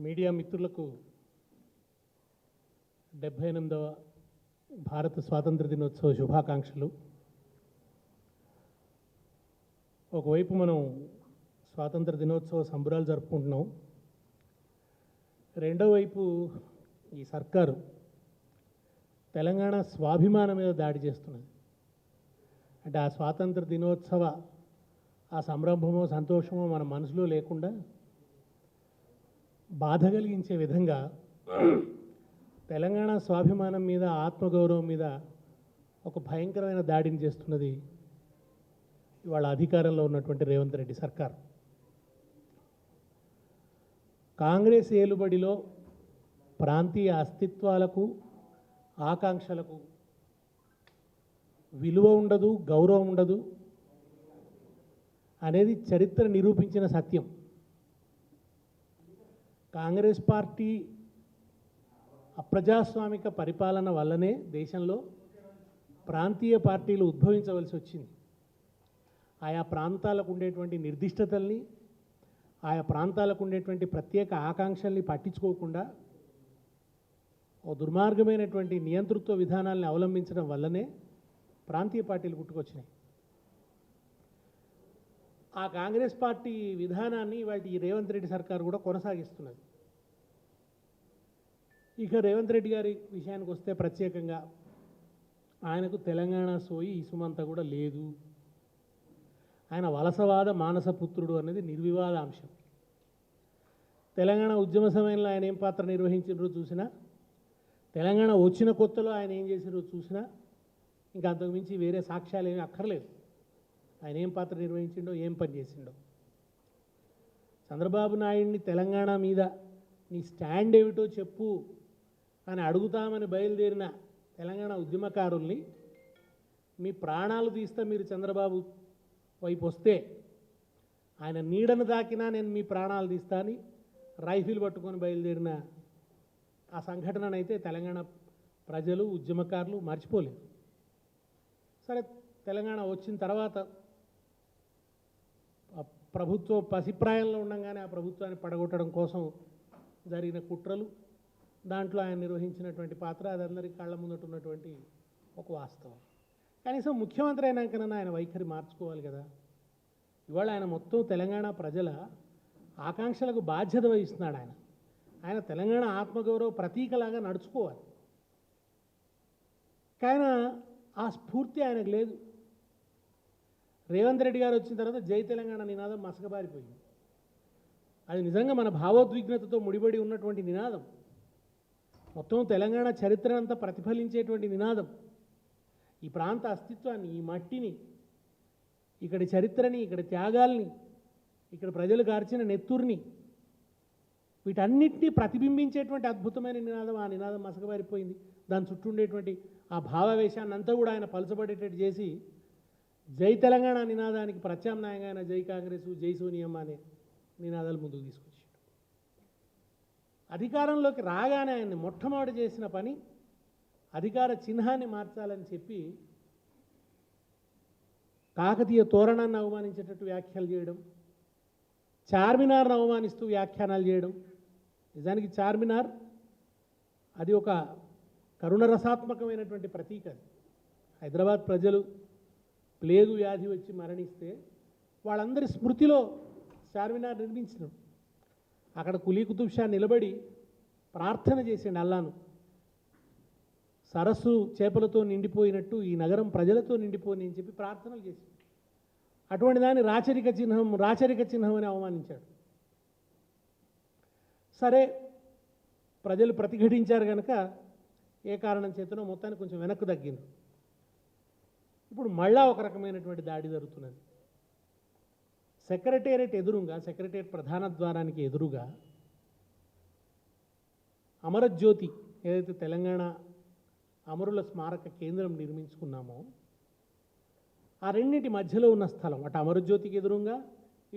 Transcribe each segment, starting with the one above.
Media మిత్రులకు 78వ భారత స్వాతంత్ర దినోత్సవ శుభాకాంక్షలు. ఒకవైపు మనం స్వాతంత్ర దినోత్సవ సంబరాలు జరుపుకుంటున్నాం, రెండో వైపు ఈ సర్కారు తెలంగాణ స్వాభిమానం మీద దాడి చేస్తున్నది. అంటే ఆ స్వాతంత్ర దినోత్సవ ఆ సంరంభమో సంతోషమో మన మనసులో లేకుండా బాధ కలిగించే విధంగా తెలంగాణ స్వాభిమానం మీద, ఆత్మగౌరవం మీద ఒక భయంకరమైన దాడిని చేస్తున్నది ఇవాళ అధికారంలో ఉన్నటువంటి రేవంత్ రెడ్డి సర్కార్. కాంగ్రెస్ ఏలుబడిలో ప్రాంతీయ అస్తిత్వాలకు, ఆకాంక్షలకు విలువ ఉండదు, గౌరవం ఉండదు అనేది చరిత్ర నిరూపించిన సత్యం. కాంగ్రెస్ పార్టీ అప్రజాస్వామిక పరిపాలన వల్లనే దేశంలో ప్రాంతీయ పార్టీలు ఉద్భవించవలసి వచ్చింది. ఆయా ప్రాంతాలకు ఉండేటువంటి నిర్దిష్టతల్ని, ఆయా ప్రాంతాలకు ఉండేటువంటి ప్రత్యేక ఆకాంక్షల్ని పట్టించుకోకుండా ఓ దుర్మార్గమైనటువంటి నియంతృత్వ విధానాలను అవలంబించడం వల్లనే ప్రాంతీయ పార్టీలు పుట్టుకొచ్చినాయి. ఆ కాంగ్రెస్ పార్టీ విధానాన్ని వాటి రేవంత్ రెడ్డి సర్కారు కూడా కొనసాగిస్తున్నది. ఇక రేవంత్ రెడ్డి గారి విషయానికి వస్తే ప్రత్యేకంగా ఆయనకు తెలంగాణ సోయి ఇసుమంతా కూడా లేదు. ఆయన వలసవాద మానసపుత్రుడు అనేది నిర్వివాద అంశం. తెలంగాణ ఉద్యమ సమయంలో ఆయన ఏం పాత్ర నిర్వహించారో చూసినా, తెలంగాణ వచ్చిన కొత్తలో ఆయన ఏం చేసినారో చూసినా, ఇంకా అంతకుమించి వేరే సాక్ష్యాలు ఏమీ అక్కర్లేదు. ఆయన ఏం పాత్ర నిర్వహించిండో, ఏం పని చేసిండో. చంద్రబాబు నాయుడిని తెలంగాణ మీద నీ స్టాండ్ ఏమిటో చెప్పు అని అడుగుతామని బయలుదేరిన తెలంగాణ ఉద్యమకారుల్ని మీ ప్రాణాలు తీస్తే మీరు చంద్రబాబు వైపు వస్తే ఆయన నీడను దాకినా నేను మీ ప్రాణాలు తీస్తా అని రైఫిల్ పట్టుకొని బయలుదేరిన ఆ సంఘటననైతే తెలంగాణ ప్రజలు, ఉద్యమకారులు మర్చిపోలేదు. సరే, తెలంగాణ వచ్చిన తర్వాత ప్రభుత్వం పసిప్రాయంలో ఉండగానే ఆ ప్రభుత్వాన్ని పడగొట్టడం కోసం జరిగిన కుట్రలు, దాంట్లో ఆయన నిర్వహించినటువంటి పాత్ర అదందరికీ కళ్ళ ముందట ఉన్నటువంటి ఒక వాస్తవం. కనీసం ముఖ్యమంత్రి అయినాకనన్నా ఆయన వైఖరి మార్చుకోవాలి కదా. ఇవాళ ఆయన మొత్తం తెలంగాణ ప్రజల ఆకాంక్షలకు బాధ్యత వహిస్తున్నాడు. ఆయన తెలంగాణ ఆత్మగౌరవ ప్రతీకలాగా నడుచుకోవాలి. కానీ ఆ స్ఫూర్తి ఆయనకు లేదు. రేవంత్ రెడ్డి గారు వచ్చిన తర్వాత జై తెలంగాణ నినాదం మసకబారిపోయింది. అది నిజంగా మన భావోద్విగ్నతతో ముడిపడి ఉన్నటువంటి నినాదం, మొత్తం తెలంగాణ చరిత్ర అంతా ప్రతిఫలించేటువంటి నినాదం. ఈ ప్రాంత అస్తిత్వాన్ని, ఈ మట్టిని, ఇక్కడి చరిత్రని, ఇక్కడ త్యాగాల్ని, ఇక్కడ ప్రజలు కార్చిన నెత్తుర్ని, వీటన్నిటినీ ప్రతిబింబించేటువంటి అద్భుతమైన నినాదం. ఆ నినాదం మసకబారిపోయింది. దాని చుట్టూ ఉండేటువంటి ఆ భావావేశాన్ని అంతా కూడా ఆయన పలచబడేటట్టు చేసి జై తెలంగాణ నినాదానికి ప్రత్యామ్నాయంగా ఆయన జై కాంగ్రెస్, జై సోనియమ్మ అనే నినాదాలు ముందుకు తీసుకొచ్చాడు. అధికారంలోకి రాగానే ఆయన్ని మొట్టమొదటి చేసిన పని అధికార చిహ్నాన్ని మార్చాలని చెప్పి కాకతీయ తోరణాన్ని అవమానించేటట్టు వ్యాఖ్యలు చేయడం, చార్మినార్ను అవమానిస్తూ వ్యాఖ్యానాలు చేయడం. నిజానికి చార్మినార్ అది ఒక కరుణరసాత్మకమైనటువంటి ప్రతీక. హైదరాబాద్ ప్రజలు ప్లేగు వ్యాధి వచ్చి మరణిస్తే వాళ్ళందరి స్మృతిలో చార్మినార్ నిర్మించినాడు. అక్కడ కులీ కుతుబ్ షా నిలబడి ప్రార్థన చేసిండు అల్లాను. సరస్సు చేపలతో నిండిపోయినట్టు ఈ నగరం ప్రజలతో నిండిపోని అని చెప్పి ప్రార్థనలు చేసిండు. అటువంటి దాన్ని రాచరిక చిహ్నం అని అవమానించాడు. సరే, ప్రజలు ప్రతిఘటించారు కనుక ఏ కారణం చేతనో మొత్తానికి కొంచెం వెనక్కు తగ్గింది. ఇప్పుడు మళ్ళా ఒక రకమైనటువంటి దాడి జరుగుతున్నది. సెక్రటేరియట్ ఎదురుగా, సెక్రటేరియట్ ప్రధాన ద్వారానికి ఎదురుగా అమరజ్యోతి, ఏదైతే తెలంగాణ అమరుల స్మారక కేంద్రం నిర్మించుకున్నామో ఆ రెండింటి మధ్యలో ఉన్న స్థలం, అటు అమరజ్యోతికి ఎదురుగా,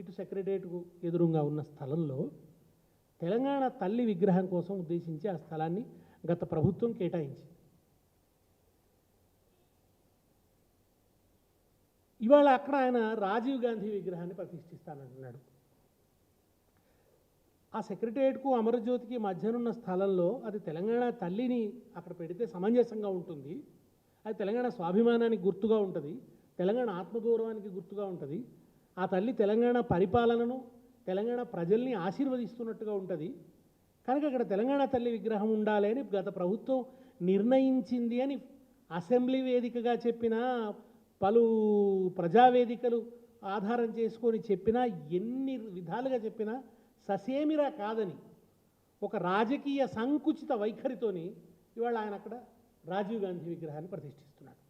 ఇటు సెక్రటేరియట్కు ఎదురుగా ఉన్న స్థలంలో తెలంగాణ తల్లి విగ్రహం కోసం ఉద్దేశించి ఆ స్థలాన్ని గత ప్రభుత్వం కేటాయించింది. ఇవాళ అక్కడ ఆయన రాజీవ్ గాంధీ విగ్రహాన్ని ప్రతిష్ఠిస్తానంటున్నాడు. ఆ సెక్రటేరియట్కు అమరజ్యోతికి మధ్యనున్న స్థలంలో అది తెలంగాణ తల్లిని అక్కడ పెడితే సమంజసంగా ఉంటుంది. అది తెలంగాణ స్వాభిమానానికి గుర్తుగా ఉంటుంది, తెలంగాణ ఆత్మగౌరవానికి గుర్తుగా ఉంటుంది. ఆ తల్లి తెలంగాణ పరిపాలనను, తెలంగాణ ప్రజల్ని ఆశీర్వదిస్తున్నట్టుగా ఉంటుంది. కనుక అక్కడ తెలంగాణ తల్లి విగ్రహం ఉండాలి అని గత ప్రభుత్వం నిర్ణయించింది అని అసెంబ్లీ వేదికగా చెప్పిన, పలు ప్రజావేదికలు ఆధారం చేసుకొని చెప్పినా, ఎన్ని విధాలుగా చెప్పినా ససేమిరా కాదని ఒక రాజకీయ సంకుచిత వైఖరితోని ఇవాళ ఆయన అక్కడ రాజీవ్ గాంధీ విగ్రహాన్ని ప్రతిష్ఠిస్తున్నాడు,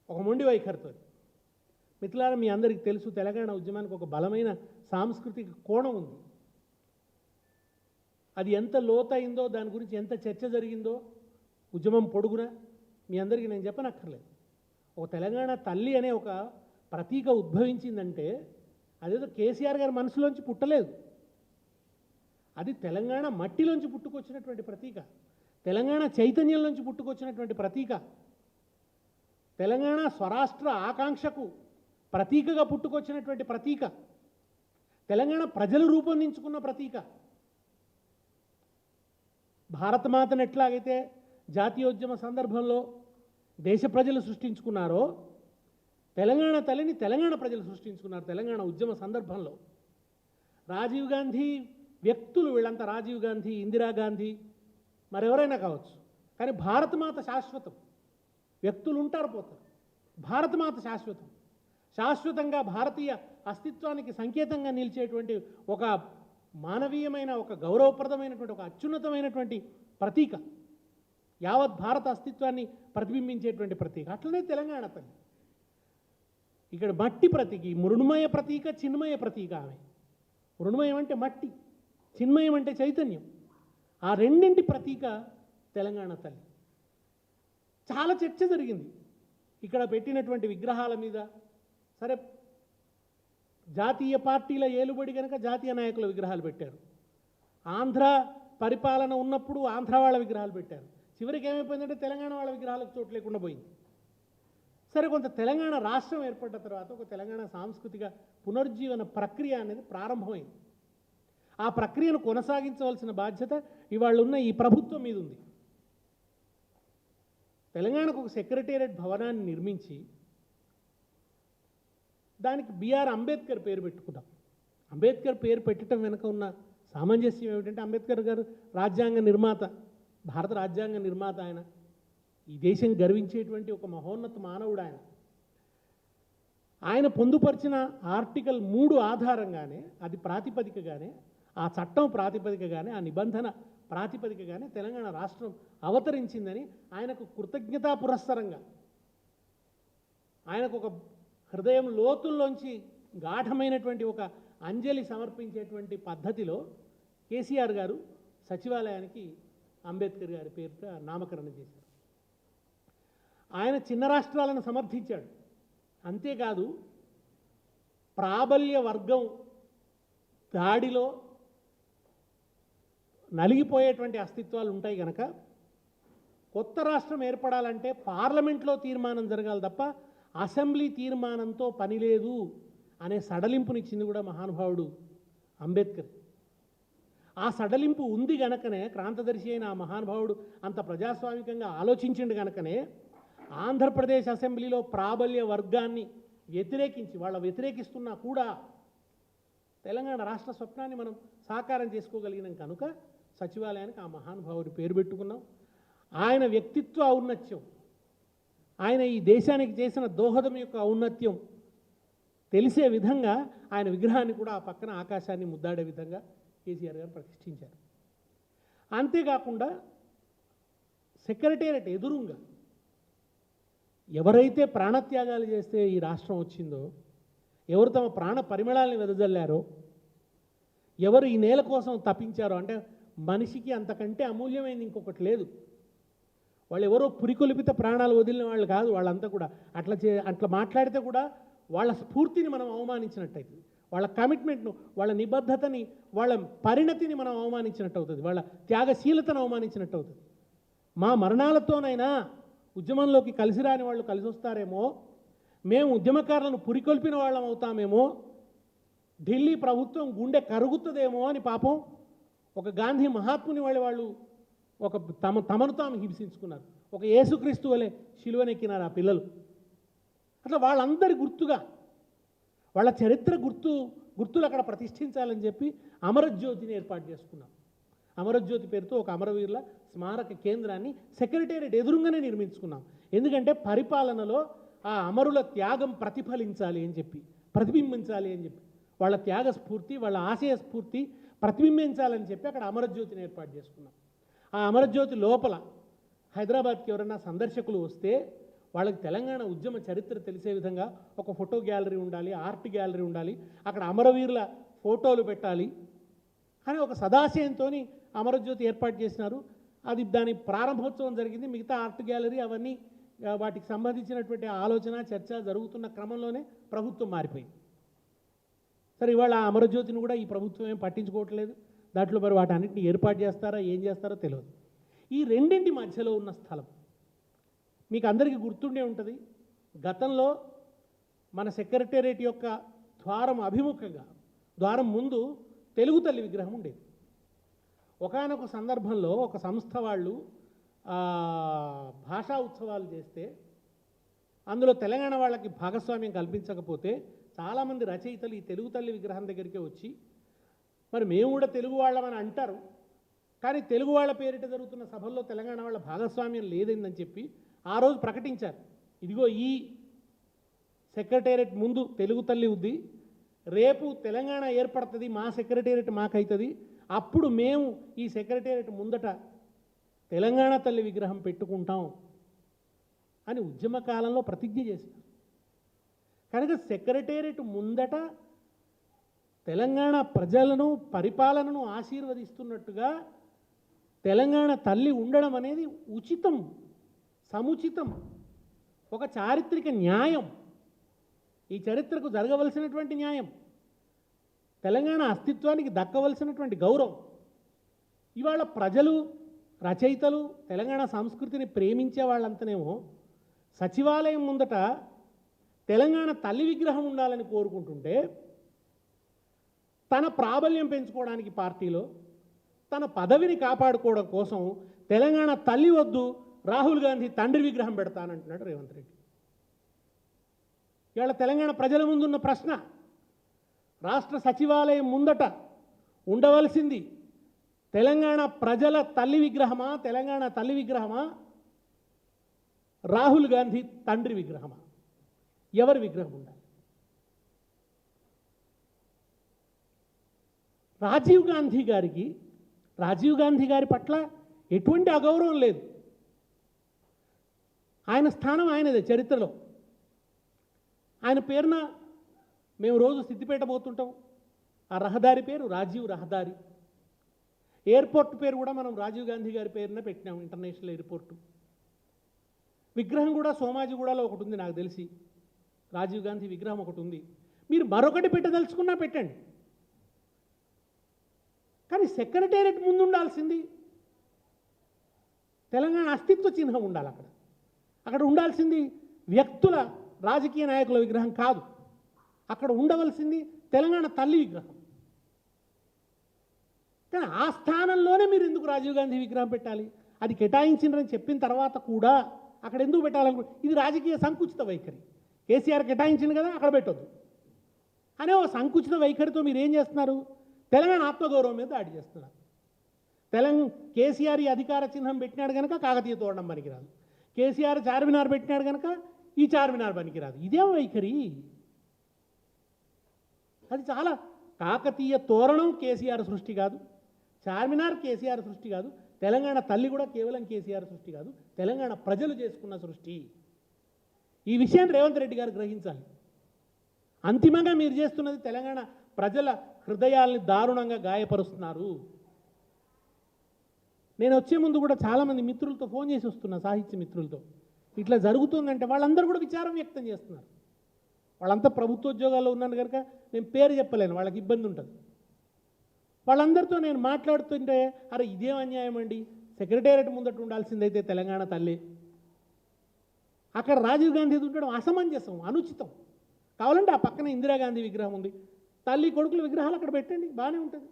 ఒక మొండి వైఖరితో. మిత్రులారా, మీ అందరికీ తెలుసు తెలంగాణ ఉద్యమానికి ఒక బలమైన సాంస్కృతిక కోణం ఉంది. అది ఎంత లోతైందో, దాని గురించి ఎంత చర్చ జరిగిందో ఉద్యమం పొడుగున మీ అందరికీ నేను చెప్పనక్కర్లేదు. ఒక తెలంగాణ తల్లి అనే ఒక ప్రతీక ఉద్భవించిందంటే అదేదో కేసీఆర్ గారి మనసులోంచి పుట్టలేదు, అది తెలంగాణ మట్టిలోంచి పుట్టుకొచ్చినటువంటి ప్రతీక, తెలంగాణ చైతన్యంలోంచి పుట్టుకొచ్చినటువంటి ప్రతీక, తెలంగాణ స్వరాష్ట్ర ఆకాంక్షకు ప్రతీకగా పుట్టుకొచ్చినటువంటి ప్రతీక, తెలంగాణ ప్రజలు రూపొందించుకున్న ప్రతీక. భారతమాతను ఎట్లాగైతే జాతీయోద్యమ సందర్భంలో దేశ ప్రజలు సృష్టించుకున్నారో, తెలంగాణ తల్లిని తెలంగాణ ప్రజలు సృష్టించుకున్నారు తెలంగాణ ఉద్యమ సందర్భంలో. రాజీవ్ గాంధీ వ్యక్తులు వీళ్ళంతా, రాజీవ్ గాంధీ, ఇందిరాగాంధీ, మరెవరైనా కావచ్చు, కానీ భారతమాత శాశ్వతం. వ్యక్తులు ఉంటారు, పోతారు. భారతమాత శాశ్వతం, శాశ్వతంగా భారతీయ అస్తిత్వానికి సంకేతంగా నిలిచేటువంటి ఒక మానవీయమైన, ఒక గౌరవప్రదమైనటువంటి, ఒక అత్యున్నతమైనటువంటి ప్రతీక, యావత్ భారత అస్తిత్వాన్ని ప్రతిబింబించేటువంటి ప్రతీక. అట్లనే తెలంగాణ తల్లి ఇక్కడ మట్టి ప్రతీక, మృణ్మయ ప్రతీక, చిన్మయ ప్రతీక. ఆమె మృణ్మయం అంటే మట్టి, చిన్మయం అంటే చైతన్యం. ఆ రెండింటి ప్రతీక తెలంగాణ తల్లి. చాలా చర్చ జరిగింది ఇక్కడ పెట్టినటువంటి విగ్రహాల మీద. సరే, జాతీయ పార్టీల ఏలుబడి కనుక జాతీయ నాయకుల విగ్రహాలు పెట్టారు. ఆంధ్ర పరిపాలన ఉన్నప్పుడు ఆంధ్ర వాళ్ళ విగ్రహాలు పెట్టారు. చివరికి ఏమైపోయిందంటే తెలంగాణ వాళ్ళ విగ్రహాలకు చోటు లేకుండా పోయింది. సరే, కొంత తెలంగాణ రాష్ట్రం ఏర్పడ్డ తర్వాత ఒక తెలంగాణ సాంస్కృతిక పునరుజ్జీవన ప్రక్రియ అనేది ప్రారంభమైంది. ఆ ప్రక్రియను కొనసాగించవలసిన బాధ్యత ఇవాళ ఉన్న ఈ ప్రభుత్వం మీద ఉంది. తెలంగాణకు ఒక సెక్రటేరియట్ భవనాన్ని నిర్మించి దానికి బిఆర్ అంబేద్కర్ పేరు పెట్టుకున్నాం. అంబేద్కర్ పేరు పెట్టడం వెనుక ఉన్న సామంజస్యం ఏమిటంటే, అంబేద్కర్ గారు రాజ్యాంగ నిర్మాత, భారత రాజ్యాంగ నిర్మాత. ఆయన ఈ దేశం గర్వించేటువంటి ఒక మహోన్నత మానవుడు. ఆయన పొందుపరిచిన ఆర్టికల్ 3 ఆధారంగానే, అది ప్రాతిపదికగానే, ఆ చట్టం ప్రాతిపదికగానే, ఆ నిబంధన ప్రాతిపదికగానే తెలంగాణ రాష్ట్రం అవతరించిందని ఆయనకు కృతజ్ఞతా పురస్సరంగా, ఆయనకు ఒక హృదయం లోతుల్లోంచి గాఢమైనటువంటి ఒక అంజలి సమర్పించేటువంటి పద్ధతిలో కేసీఆర్ గారు సచివాలయానికి అంబేద్కర్ గారి పేరుతో నామకరణం చేశారు. ఆయన చిన్న రాష్ట్రాలను సమర్థించాడు. అంతేకాదు, ప్రాబల్య వర్గం దాడిలో నలిగిపోయేటువంటి అస్తిత్వాలు ఉంటాయి కనుక కొత్త రాష్ట్రం ఏర్పడాలంటే పార్లమెంట్లో తీర్మానం జరగాలి తప్ప అసెంబ్లీ తీర్మానంతో పని లేదు అనే సడలింపునిచ్చింది కూడా మహానుభావుడు అంబేద్కర్. ఆ సడలింపు ఉంది గనకనే, క్రాంతదర్శి అయిన ఆ మహానుభావుడు అంత ప్రజాస్వామికంగా ఆలోచించిండు గనకనే ఆంధ్రప్రదేశ్ అసెంబ్లీలో ప్రాబల్య వర్గాన్ని వ్యతిరేకించి, వాళ్ళ వ్యతిరేకిస్తున్నా కూడా తెలంగాణ రాష్ట్ర స్వప్నాన్ని మనం సాకారం చేసుకోగలిగినాం కనుక సచివాలయానికి ఆ మహానుభావుడి పేరు పెట్టుకున్నాం. ఆయన వ్యక్తిత్వ ఔన్నత్యం, ఆయన ఈ దేశానికి చేసిన దోహదం యొక్క ఔన్నత్యం తెలిసే విధంగా ఆయన విగ్రహాన్ని కూడా ఆ పక్కన ఆకాశాన్ని ముద్దాడే విధంగా కేసీఆర్ గారు ప్రతిష్ఠించారు. అంతేకాకుండా సెక్రటేరియట్ ఎదురుగా ఎవరైతే ప్రాణత్యాగాలు చేస్తే ఈ రాష్ట్రం వచ్చిందో, ఎవరు తమ ప్రాణ పరిమళాలను వెదజల్లారో, ఎవరు ఈ నేల కోసం తప్పించారో, అంటే మనిషికి అంతకంటే అమూల్యమైనది ఇంకొకటి లేదు. వాళ్ళు ఎవరో పురికొలిపిత ప్రాణాలు వదిలిన వాళ్ళు కాదు. వాళ్ళంతా కూడా అట్లా మాట్లాడితే కూడా వాళ్ళ స్ఫూర్తిని మనం అవమానించినట్టయితే, వాళ్ళ కమిట్మెంట్ను, వాళ్ళ నిబద్ధతని, వాళ్ళ పరిణతిని మనం అవమానించినట్టు అవుతుంది, వాళ్ళ త్యాగశీలతను అవమానించినట్టు అవుతుంది. మా మరణాలతోనైనా ఉద్యమంలోకి కలిసి రాని వాళ్ళు కలిసి వస్తారేమో, మేము ఉద్యమకారులను పురికొల్పిన వాళ్ళం అవుతామేమో, ఢిల్లీ ప్రభుత్వం గుండె కరుగుతుందేమో అని పాపం ఒక గాంధీ మహాత్ముని వాళ్ళు ఒక తమను తాము హింసించుకున్నారు. ఒక యేసుక్రీస్తు వలె శిలువనెక్కినారు ఆ పిల్లలు. అట్లా వాళ్ళందరి గుర్తుగా వాళ్ళ చరిత్ర గుర్తులు అక్కడ ప్రతిష్ఠించాలని చెప్పి అమరజ్యోతిని ఏర్పాటు చేసుకున్నాం. అమరజ్యోతి పేరుతో ఒక అమరవీరుల స్మారక కేంద్రాన్ని సెక్రటేరియట్ ఎదురుగానే నిర్మించుకున్నాం. ఎందుకంటే పరిపాలనలో ఆ అమరుల త్యాగం ప్రతిఫలించాలి అని చెప్పి, ప్రతిబింబించాలి అని చెప్పి, వాళ్ళ త్యాగ స్ఫూర్తి, వాళ్ళ ఆశయ స్ఫూర్తి ప్రతిబింబించాలని చెప్పి అక్కడ అమరజ్యోతిని ఏర్పాటు చేసుకున్నాం. ఆ అమరజ్యోతి లోపల హైదరాబాద్కి ఎవరైనా సందర్శకులు వస్తే వాళ్ళకి తెలంగాణ ఉద్యమ చరిత్ర తెలిసే విధంగా ఒక ఫోటో గ్యాలరీ ఉండాలి, ఆర్ట్ గ్యాలరీ ఉండాలి, అక్కడ అమరవీరుల ఫోటోలు పెట్టాలి అని ఒక సదాశయంతో అమరజ్యోతి ఏర్పాటు చేసినారు. అది దాని ప్రారంభోత్సవం జరిగింది. మిగతా ఆర్ట్ గ్యాలరీ అవన్నీ వాటికి సంబంధించినటువంటి ఆలోచన చర్చ జరుగుతున్న క్రమంలోనే ప్రభుత్వం మారిపోయింది. సరే, ఇవాళ ఆ అమరజ్యోతిని కూడా ఈ ప్రభుత్వం ఏం పట్టించుకోవట్లేదు. దాంట్లో మరి వాటన్నిటిని ఏర్పాటు చేస్తారా, ఏం చేస్తారో తెలియదు. ఈ రెండింటి మధ్యలో ఉన్న స్థలం మీకు అందరికీ గుర్తుండే ఉంటుంది. గతంలో మన సెక్రటేరియట్ యొక్క ద్వారం అభిముఖంగా, ద్వారం ముందు తెలుగు తల్లి విగ్రహం ఉండేది. ఒకానొక సందర్భంలో ఒక సంస్థ వాళ్ళు భాషా ఉత్సవాలు చేస్తే అందులో తెలంగాణ వాళ్ళకి భాగస్వామ్యం కల్పించకపోతే చాలామంది రచయితలు ఈ తెలుగు తల్లి విగ్రహం దగ్గరికే వచ్చి, మరి మేము కూడా తెలుగు వాళ్ళమని అంటారు, కానీ తెలుగు వాళ్ళ పేరిట జరుగుతున్న సభల్లో తెలంగాణ వాళ్ళ భాగస్వామ్యం లేదని చెప్పి ఆ రోజు ప్రకటించారు. ఇదిగో ఈ సెక్రటేరియట్ ముందు తెలుగు తల్లి ఉంది, రేపు తెలంగాణ ఏర్పడుతుంది, మా సెక్రటేరియట్ మాకైతుంది, అప్పుడు మేము ఈ సెక్రటేరియట్ ముందట తెలంగాణ తల్లి విగ్రహం పెట్టుకుంటాం అని ఉద్యమ కాలంలో ప్రతిజ్ఞ చేశారు. కనుక సెక్రటేరియట్ ముందట తెలంగాణ ప్రజలను, పరిపాలనను ఆశీర్వదిస్తున్నట్టుగా తెలంగాణ తల్లి ఉండడం అనేది ఉచితం, సముచితం, ఒక చారిత్రక న్యాయం, ఈ చరిత్రకు జరగవలసినటువంటి న్యాయం, తెలంగాణ అస్తిత్వానికి దక్కవలసినటువంటి గౌరవం. ఇవాళ ప్రజలు, రచయితలు తెలంగాణ సంస్కృతిని ప్రేమించే వాళ్ళంతనేమో సచివాలయం ముందట తెలంగాణ తల్లి విగ్రహం ఉండాలని కోరుకుంటుంటే, తన ప్రాబల్యం పెంచుకోవడానికి పార్టీలో, తన పదవిని కాపాడుకోవడం కోసం తెలంగాణ తల్లి వద్దు, రాహుల్ గాంధీ తండ్రి విగ్రహం పెడతానంటున్నాడు రేవంత్ రెడ్డి. ఇవాళ తెలంగాణ ప్రజల ముందున్న ప్రశ్న, రాష్ట్ర సచివాలయం ముందట ఉండవలసింది తెలంగాణ ప్రజల తల్లి విగ్రహమా, తెలంగాణ తల్లి విగ్రహమా, రాహుల్ గాంధీ తండ్రి విగ్రహమా? ఎవరి విగ్రహం ఉండాలి? రాజీవ్ గాంధీ గారి పట్ల ఎటువంటి అగౌరవం లేదు. ఆయన స్థానం ఆయనదే చరిత్రలో. ఆయన పేరున మేము రోజు సిద్దిపేట పోతుంటాం. ఆ రహదారి పేరు రాజీవ్ రహదారి. ఎయిర్పోర్ట్ పేరు కూడా మనం రాజీవ్ గాంధీ గారి పేరున పెట్టినాం, ఇంటర్నేషనల్ ఎయిర్పోర్టు. విగ్రహం కూడా సోమాజిగూడలో ఒకటి ఉంది నాకు తెలిసి, రాజీవ్ గాంధీ విగ్రహం ఒకటి ఉంది. మీరు మరొకటి పెట్టదలుచుకున్నా పెట్టండి, కానీ సెక్రటేరియట్ ముందు ఉండాల్సింది తెలంగాణ అస్తిత్వ చిహ్నం ఉండాలి. అక్కడ ఉండాల్సింది వ్యక్తుల, రాజకీయ నాయకుల విగ్రహం కాదు. అక్కడ ఉండవలసింది తెలంగాణ తల్లి విగ్రహం. కానీ ఆ స్థానంలోనే మీరు ఎందుకు రాజీవ్ గాంధీ విగ్రహం పెట్టాలి? అది కేటాయించిండ్రని చెప్పిన తర్వాత కూడా అక్కడ ఎందుకు పెట్టాలనుకో, ఇది రాజకీయ సంకుచిత వైఖరి. కేసీఆర్ కేటాయించింది కదా, అక్కడ పెట్టొద్దు అనే ఒక సంకుచిత వైఖరితో మీరు ఏం చేస్తున్నారు? తెలంగాణ ఆత్మగౌరవం మీద దాడి చేస్తున్నారు. కేసీఆర్ ఈ అధికార చిహ్నం పెట్టినాడు కనుక కాకతీయ తోరణం పనికిరాదు, కేసీఆర్ చార్మినార్ పెట్టినాడు కనుక ఈ చార్మినార్ పనికిరాదు. ఇదేం వైఖరి? అది చాలా, కాకతీయ తోరణం కేసీఆర్ సృష్టి కాదు, చార్మినార్ కేసీఆర్ సృష్టి కాదు, తెలంగాణ తల్లి కూడా కేవలం కేసీఆర్ సృష్టి కాదు, తెలంగాణ ప్రజలు చేసుకున్న సృష్టి. ఈ విషయాన్ని రేవంత్ రెడ్డి గారు గ్రహించాలి. అంతిమంగా మీరు చేస్తున్నది తెలంగాణ ప్రజల హృదయాల్ని దారుణంగా గాయపరుస్తున్నారు. నేను వచ్చే ముందు కూడా చాలామంది మిత్రులతో ఫోన్ చేసి వస్తున్నా, సాహిత్య మిత్రులతో, ఇట్లా జరుగుతుందంటే వాళ్ళందరూ కూడా విచారం వ్యక్తం చేస్తున్నారు. వాళ్ళంతా ప్రభుత్వోద్యోగాల్లో ఉన్నాను కనుక నేను పేరు చెప్పలేను, వాళ్ళకి ఇబ్బంది ఉంటుంది. వాళ్ళందరితో నేను మాట్లాడుతుంటే, అరే ఇదేం అన్యాయం అండి, సెక్రటేరియట్ ముందట ఉండాల్సిందైతే తెలంగాణ తల్లి, అక్కడ రాజీవ్ గాంధీ ఉండడం అసమంజసం, అనుచితం. కావాలంటే ఆ పక్కన ఇందిరాగాంధీ విగ్రహం ఉంది, తల్లి కొడుకుల విగ్రహాలు అక్కడ పెట్టండి, బాగానే ఉంటుంది.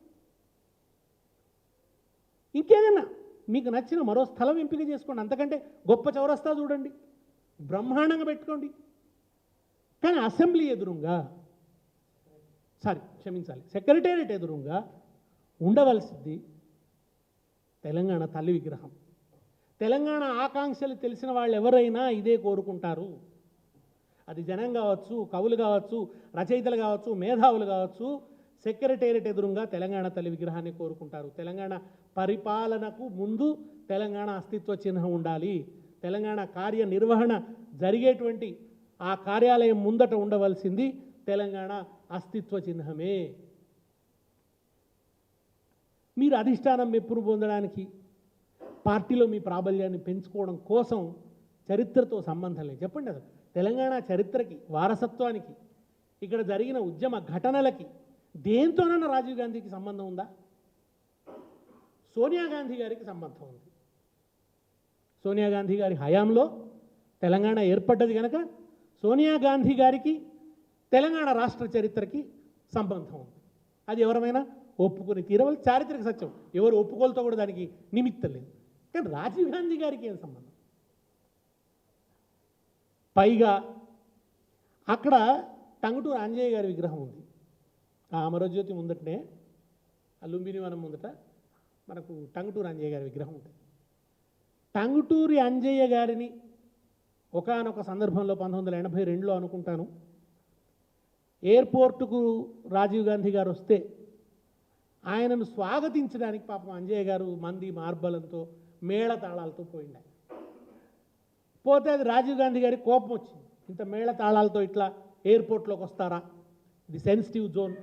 ఇంకేదైనా మీకు నచ్చిన మరో స్థలం ఎంపిక చేసుకోండి, అంతకంటే గొప్ప చౌరస్తా చూడండి, బ్రహ్మాండంగా పెట్టుకోండి. కానీ అసెంబ్లీ ఎదురుగా, క్షమించాలి, సెక్రటేరియట్ ఎదురుగా ఉండవలసింది తెలంగాణ తల్లి విగ్రహం. తెలంగాణ ఆకాంక్షలు తెలిసిన వాళ్ళు ఎవరైనా ఇదే కోరుకుంటారు. అది జనం కావచ్చు, కవులు కావచ్చు, రచయితలు కావచ్చు, మేధావులు కావచ్చు, సెక్రటేరియట్ ఎదురుగా తెలంగాణ తల్లి విగ్రహాన్ని కోరుకుంటారు. తెలంగాణ పరిపాలనకు ముందు తెలంగాణ అస్తిత్వ చిహ్నం ఉండాలి. తెలంగాణ కార్యనిర్వహణ జరిగేటువంటి ఆ కార్యాలయం ముందట ఉండవలసింది తెలంగాణ అస్తిత్వ చిహ్నమే. మీరు అధిష్టానం మెప్పును పొందడానికి, పార్టీలో మీ ప్రాబల్యాన్ని పెంచుకోవడం కోసం చరిత్రతో సంబంధం లేదు. చెప్పండి, అసలు తెలంగాణ చరిత్రకి, వారసత్వానికి, ఇక్కడ జరిగిన ఉద్యమ ఘటనలకి దేంతోనన్నా రాజీవ్ గాంధీకి సంబంధం ఉందా? సోనియా గాంధీ గారికి సంబంధం ఉంది. సోనియా గాంధీ గారి హయాంలో తెలంగాణ ఏర్పడ్డది కనుక సోనియా గాంధీ గారికి తెలంగాణ రాష్ట్ర చరిత్రకి సంబంధం ఉంది. అది ఎవరైనా ఒప్పుకొని తీరవల్ చారిత్రక సత్యం. ఎవరు ఒప్పుకోలతో కూడా దానికి నిమిత్తం లేదు. కానీ రాజీవ్ గాంధీ గారికి ఏం సంబంధం? పైగా అక్కడ టంగుటూరు అంజయ్య గారి విగ్రహం ఉంది. ఆ అమరజ్యోతి ముందటనే, ఆ లుంబిని వనం ముందట మనకు టంగుటూరు అంజయ్య గారి విగ్రహం ఉంటుంది. టంగుటూరి అంజయ్య గారిని ఒకానొక సందర్భంలో 1982లో అనుకుంటాను, ఎయిర్పోర్టుకు రాజీవ్ గాంధీ గారు వస్తే ఆయనను స్వాగతించడానికి పాపం అంజయ్య గారు మంది మార్బలంతో, మేళతాళాలతో పోయింది. పోతే అది రాజీవ్ గాంధీ గారికి కోపం వచ్చింది. ఇంత మేళతాళాలతో ఇట్లా ఎయిర్పోర్ట్లోకి వస్తారా, ఇది సెన్సిటివ్ జోన్,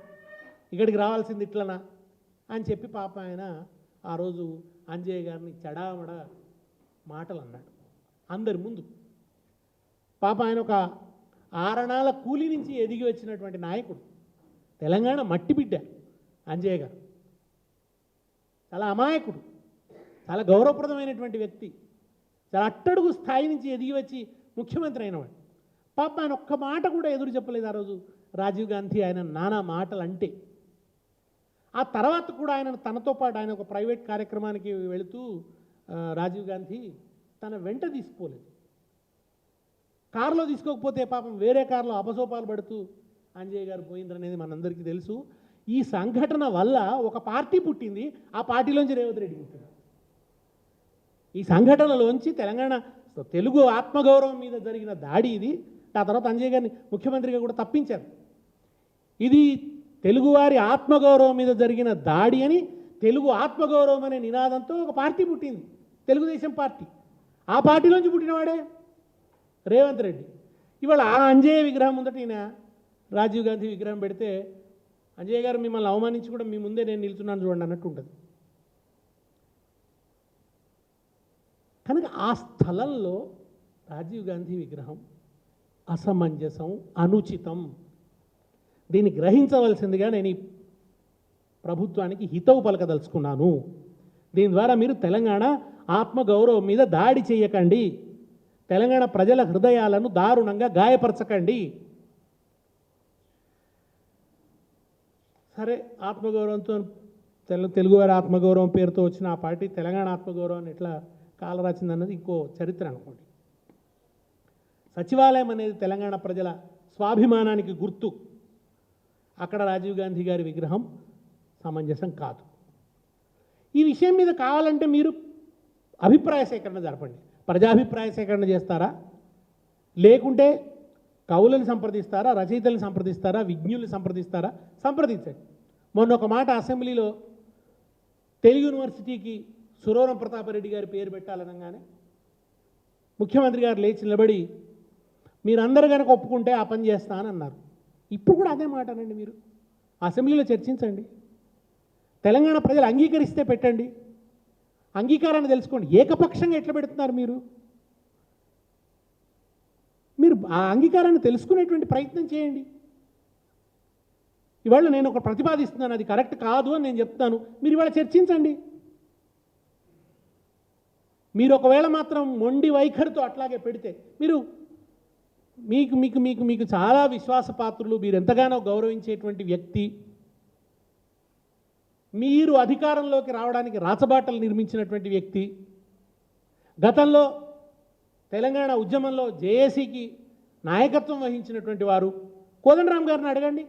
ఇక్కడికి రావాల్సింది ఇట్లనా అని చెప్పి పాప ఆయన ఆ రోజు అంజయ్య గారిని చెడామడ మాటలు అన్నాడు అందరి ముందు. పాప ఆయన ఒక ఆరణాల కూలి నుంచి ఎదిగి వచ్చినటువంటి నాయకుడు, తెలంగాణ మట్టి బిడ్డ అంజయ్య గారు. చాలా అమాయకుడు, చాలా గౌరవప్రదమైనటువంటి వ్యక్తి, చాలా అట్టడుగు స్థాయి నుంచి ఎదిగి వచ్చి ముఖ్యమంత్రి అయినవాడు. పాప ఆయన ఒక్క మాట కూడా ఎదురు చెప్పలేదు ఆ రోజు రాజీవ్ గాంధీ ఆయన నానా మాటలు అంటే. ఆ తర్వాత కూడా ఆయన తనతో పాటు ఆయన ఒక ప్రైవేట్ కార్యక్రమానికి వెళుతూ రాజీవ్ గాంధీ తన వెంట తీసుకోలేదు. కారులో తీసుకోకపోతే పాపం వేరే కారులో అపసోపాలు పడుతూ అంజయ్య గారు పోయిందనేది మనందరికీ తెలుసు. ఈ సంఘటన వల్ల ఒక పార్టీ పుట్టింది, ఆ పార్టీలోంచి రేవంత్ రెడ్డి పుట్టింది. ఈ సంఘటనలోంచి తెలంగాణ తెలుగు ఆత్మగౌరవం మీద జరిగిన దాడి ఇది. ఆ తర్వాత అంజయ్య గారిని ముఖ్యమంత్రిగా కూడా తప్పించారు. ఇది తెలుగువారి ఆత్మగౌరవం మీద జరిగిన దాడి అని, తెలుగు ఆత్మగౌరవం అనే నినాదంతో ఒక పార్టీ పుట్టింది, తెలుగుదేశం పార్టీ. ఆ పార్టీలోంచి పుట్టినవాడే రేవంత్ రెడ్డి. ఇవాళ ఆ అంజయ్య విగ్రహం ముందట ఈయన రాజీవ్ గాంధీ విగ్రహం పెడితే అంజయ్య గారు మిమ్మల్ని అవమానించి కూడా మీ ముందే నేను నిలుచున్నాను చూడండి అన్నట్టు ఉంటుంది. కనుక ఆ స్థలంలో రాజీవ్ గాంధీ విగ్రహం అసమంజసం, అనుచితం. దీన్ని గ్రహించవలసిందిగా నేను ఈ ప్రభుత్వానికి హితవు పలకదలుచుకున్నాను. దీని ద్వారా మీరు తెలంగాణ ఆత్మగౌరవం మీద దాడి చేయకండి, తెలంగాణ ప్రజల హృదయాలను దారుణంగా గాయపరచకండి. సరే, ఆత్మగౌరవంతో తెలుగువారి ఆత్మగౌరవం పేరుతో వచ్చిన ఆ పార్టీ తెలంగాణ ఆత్మగౌరవాన్ని ఎట్లా కాలరాచిందన్నది ఇంకో చరిత్ర అనుకోండి. సచివాలయం అనేది తెలంగాణ ప్రజల స్వాభిమానానికి గుర్తు. అక్కడ రాజీవ్ గాంధీ గారి విగ్రహం సమంజసం కాదు. ఈ విషయం మీద కావాలంటే మీరు అభిప్రాయ సేకరణ జరపండి. ప్రజాభిప్రాయ సేకరణ చేస్తారా, లేకుంటే కవులను సంప్రదిస్తారా, రచయితలను సంప్రదిస్తారా, విజ్ఞుల్ని సంప్రదిస్తారా? సంప్రదించండి. మొన్న ఒక మాట అసెంబ్లీలో తెలుగు యూనివర్సిటీకి సురవరం ప్రతాపరెడ్డి గారి పేరు పెట్టాలనగానే ముఖ్యమంత్రి గారు లేచి నిలబడి మీరందరూ కనుక ఒప్పుకుంటే ఆ పని చేస్తానన్నారు. ఇప్పుడు కూడా అదే మాటనండి. మీరు అసెంబ్లీలో చర్చించండి, తెలంగాణ ప్రజలు అంగీకరిస్తే పెట్టండి, అంగీకారాన్ని తెలుసుకోండి. ఏకపక్షంగా ఎట్లా పెడుతున్నారు మీరు? మీరు ఆ అంగీకారాన్ని తెలుసుకునేటువంటి ప్రయత్నం చేయండి. ఇవాళ నేను ఒక ప్రతిపాదిస్తున్నాను, అది కరెక్ట్ కాదు అని నేను చెప్తాను, మీరు ఇవాళ చర్చించండి. మీరు ఒకవేళ మాత్రం మొండి వైఖరితో అట్లాగే పెడితే మీకు మీకు మీకు మీకు చాలా విశ్వాసపాత్రులు, మీరు ఎంతగానో గౌరవించేటువంటి వ్యక్తి, మీరు అధికారంలోకి రావడానికి రాచబాటలు నిర్మించినటువంటి వ్యక్తి, గతంలో తెలంగాణ ఉద్యమంలో జేఏసీకి నాయకత్వం వహించినటువంటి వారు కోదండరాం గారిని అడగండి.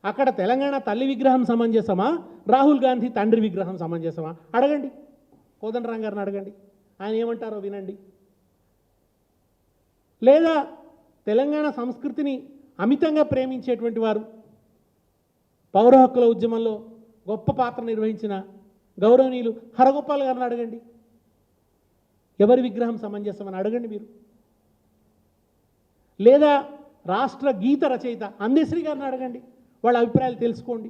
అక్కడ తెలంగాణ తల్లి విగ్రహం సమంజసమా, రాహుల్ గాంధీ తండ్రి విగ్రహం సమంజసమా అడగండి. కోదండరాం గారిని అడగండి, ఆయన ఏమంటారో వినండి. లేదా తెలంగాణ సంస్కృతిని అమితంగా ప్రేమించేటువంటి వారు, పౌర హక్కుల ఉద్యమంలో గొప్ప పాత్ర నిర్వహించిన గౌరవనీయులు హరగోపాల్ గారిని అడగండి, ఎవరి విగ్రహం సమంజసమని అడగండి మీరు. లేదా రాష్ట్ర గీత రచయిత అందశ్రీ గారిని అడగండి, వాళ్ళ అభిప్రాయాలు తెలుసుకోండి.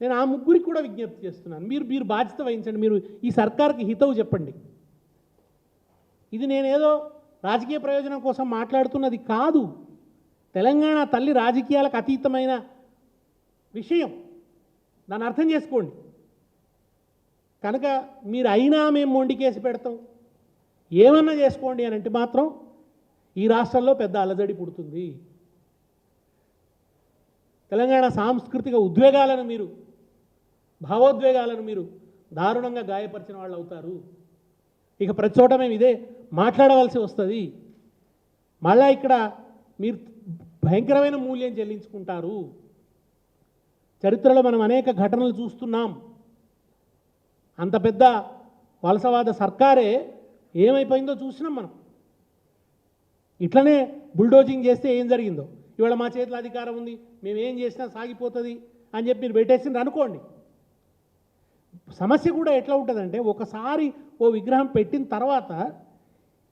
నేను ఆ ముగ్గురికి కూడా విజ్ఞప్తి చేస్తున్నాను, మీరు బాధ్యత వహించండి, మీరు ఈ సర్కార్కి హితవు చెప్పండి. ఇది నేనేదో రాజకీయ ప్రయోజనం కోసం మాట్లాడుతున్నది కాదు. తెలంగాణ తల్లి రాజకీయాలకు అతీతమైన విషయం, దాన్ని అర్థం చేసుకోండి. కనుక మీరు అయినా మేము మొండికేసి పెడతాం, ఏమన్నా చేసుకోండి అని అంటే మాత్రం ఈ రాష్ట్రంలో పెద్ద అలజడి పుడుతుంది. తెలంగాణ సాంస్కృతిక ఉద్వేగాలను మీరు, భావోద్వేగాలను మీరు దారుణంగా గాయపరిచిన వాళ్ళు అవుతారు. ఇక ప్రతి చోట మేము ఇదే మాట్లాడవలసి వస్తుంది. మళ్ళా ఇక్కడ మీరు భయంకరమైన మూల్యం చెల్లించుకుంటారు. చరిత్రలో మనం అనేక ఘటనలు చూస్తున్నాం. అంత పెద్ద వలసవాద సర్కారే ఏమైపోయిందో చూసినాం మనం. ఇట్లనే బుల్డోజింగ్ చేస్తే ఏం జరిగిందో, ఇవాళ మా చేతిలో అధికారం ఉంది, మేము ఏం చేసినా సాగిపోతుంది అని చెప్పి మీరు పెట్టేసిండ్రు అనుకోండి. సమస్య కూడా ఎట్లా ఉంటుందంటే, ఒకసారి ఓ విగ్రహం పెట్టిన తర్వాత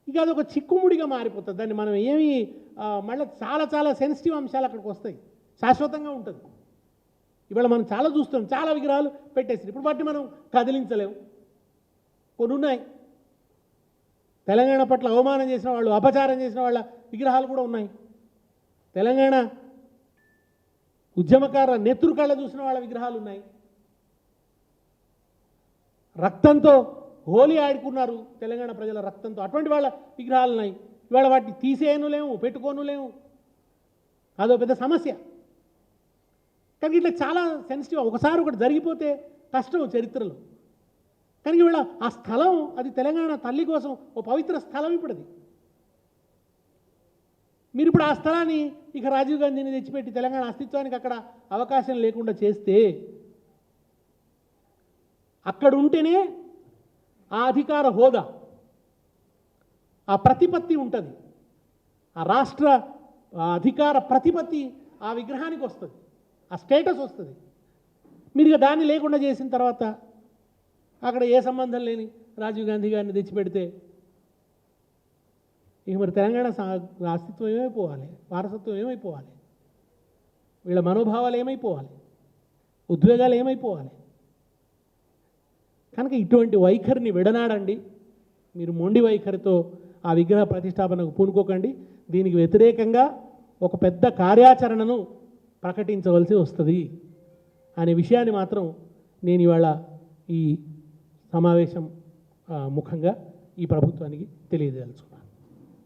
ఇక అదొక చిక్కుముడిగా మారిపోతుంది. దాన్ని మనం ఏమి మళ్ళీ చాలా చాలా సెన్సిటివ్ అంశాలు అక్కడికి వస్తాయి, శాశ్వతంగా ఉంటుంది. ఇవాళ మనం చాలా చూస్తాం, చాలా విగ్రహాలు పెట్టేసి ఇప్పుడు వాటిని మనం కదిలించలేము. కొన్ని ఉన్నాయి, తెలంగాణ పట్ల అవమానం చేసిన వాళ్ళు, అపచారం చేసిన వాళ్ళ విగ్రహాలు కూడా ఉన్నాయి. తెలంగాణ ఉద్యమకారుల నెత్తురుకళ్ళ చూసిన వాళ్ళ విగ్రహాలు ఉన్నాయి. రక్తంతో హోలీ ఆడుకున్నారు తెలంగాణ ప్రజల రక్తంతో, అటువంటి వాళ్ళ విగ్రహాలు ఉన్నాయి. ఇవాళ వాటిని తీసేయను లేము, పెట్టుకోను లేము, అదో పెద్ద సమస్య. కానీ ఇట్లా చాలా సెన్సిటివ్, ఒకసారి ఒకటి జరిగిపోతే కష్టం చరిత్రలో. కానీ ఇవాళ ఆ స్థలం, అది తెలంగాణ తల్లి కోసం ఓ పవిత్ర స్థలం. ఇప్పుడు అది మీరు ఇప్పుడు ఆ స్థలాన్ని ఇక రాజీవ్ గాంధీని తెచ్చిపెట్టి తెలంగాణ అస్తిత్వానికి అక్కడ అవకాశం లేకుండా చేస్తే, అక్కడ ఉంటేనే ఆ అధికార హోదా, ఆ ప్రతిపత్తి ఉంటుంది, ఆ రాష్ట్ర అధికార ప్రతిపత్తి ఆ విగ్రహానికి వస్తుంది, ఆ స్టేటస్ వస్తుంది. మీరు ఇక దాన్ని లేకుండా చేసిన తర్వాత అక్కడ ఏ సంబంధం లేని రాజీవ్ గాంధీ గారిని తెచ్చిపెడితే ఇక మరి తెలంగాణ అస్తిత్వం ఏమైపోవాలి, వారసత్వం ఏమైపోవాలి, వీళ్ళ మనోభావాలు ఏమైపోవాలి, ఉద్వేగాలు ఏమైపోవాలి. కనుక ఇటువంటి వైఖరిని విడనాడండి. మీరు మొండి వైఖరితో ఆ విగ్రహ ప్రతిష్టాపనకు పూనుకోకండి. దీనికి వ్యతిరేకంగా ఒక పెద్ద కార్యాచరణను ప్రకటించవలసి వస్తుంది అనే విషయాన్ని మాత్రం నేను ఇవాళ ఈ సమావేశం ముఖంగా ఈ ప్రభుత్వానికి తెలియజేయాల్సుకున్నాను.